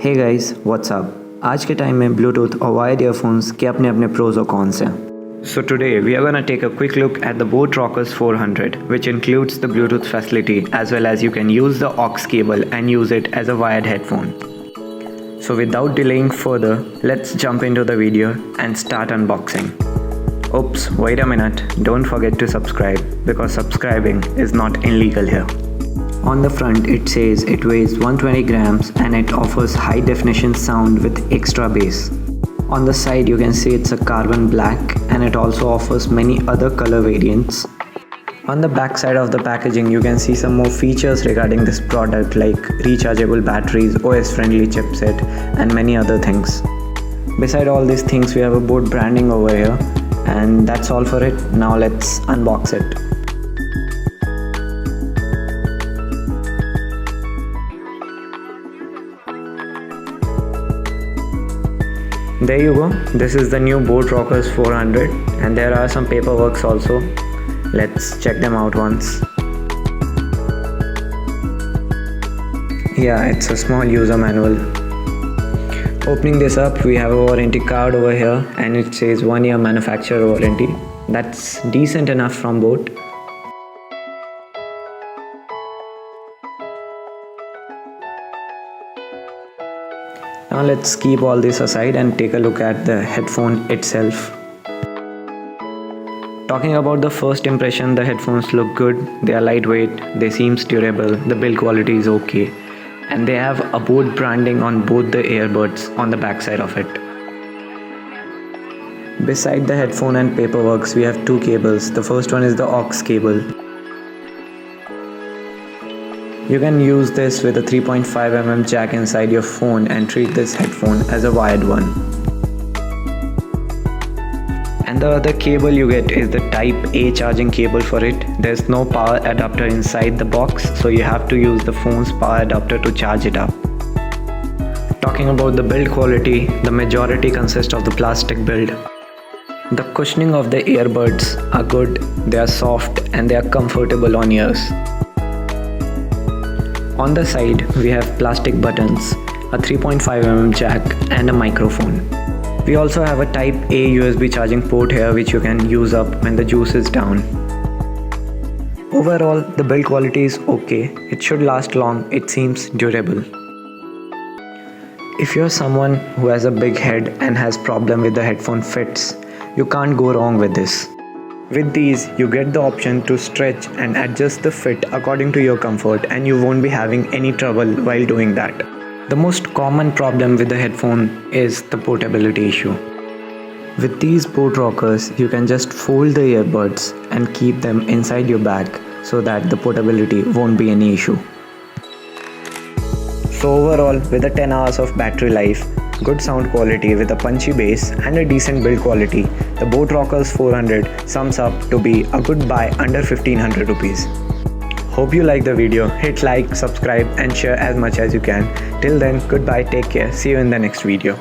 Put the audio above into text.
Hey guys, what's up? आज के time में ब्लूटूथ और वायर्ड ईयरफोन्स के अपने अपने प्रोज और कॉन्स हैं. So today we are gonna take a quick look at the boAt Rockerz 400, which includes the Bluetooth facility as well as you can use the aux cable and use it as a wired headphone. So without delaying further, let's jump into the video and start unboxing. Oops, wait a minute, don't forget to subscribe because subscribing is not illegal here. On the front it says it weighs 120 grams and it offers high definition sound with extra bass. On the side you can see it's a carbon black and it also offers many other color variants. On the back side of the packaging you can see some more features regarding this product like rechargeable batteries, OS friendly chipset and many other things. Beside all these things we have a boAt branding over here, and that's all for it. Now let's unbox it. There you go, this is the new boAt Rockerz 400 and there are some paperworks also. Let's check them out once. Yeah, it's a small user manual. Opening this up, we have a warranty card over here and it says 1 year manufacturer warranty. That's decent enough from boAt. Now let's keep all this aside and take a look at the headphone itself. Talking about the first impression, the headphones look good. They are lightweight, they seem durable, the build quality is okay, and they have a boAt branding on both the earbuds on the back side of it. Beside the headphone and paperworks, we have two cables. The first one is the aux cable. You can use this with a 3.5 mm jack inside your phone and treat this headphone as a wired one. And the other cable you get is the Type A charging cable for it. There's no power adapter inside the box, so you have to use the phone's power adapter to charge it up. Talking about the build quality, the majority consists of the plastic build. The cushioning of the earbuds are good, they are soft and they are comfortable on ears. On the side, we have plastic buttons, a 3.5 mm jack and a microphone. We also have a Type A USB charging port here which you can use up when the juice is down. Overall, the build quality is okay. It should last long, it seems durable. If you're someone who has a big head and has problem with the headphone fits, you can't go wrong with this. With these, you get the option to stretch and adjust the fit according to your comfort and you won't be having any trouble while doing that. The most common problem with the headphone is the portability issue. With these boAt Rockerz, you can just fold the earbuds and keep them inside your bag so that the portability won't be any issue. So overall, with the 10 hours of battery life, good sound quality with a punchy bass and a decent build quality, the boAt Rockerz 400 sums up to be a good buy under 1500 rupees. Hope you like the video. Hit like, subscribe and share as much as you can. Till then, goodbye, take care, see you in the next video.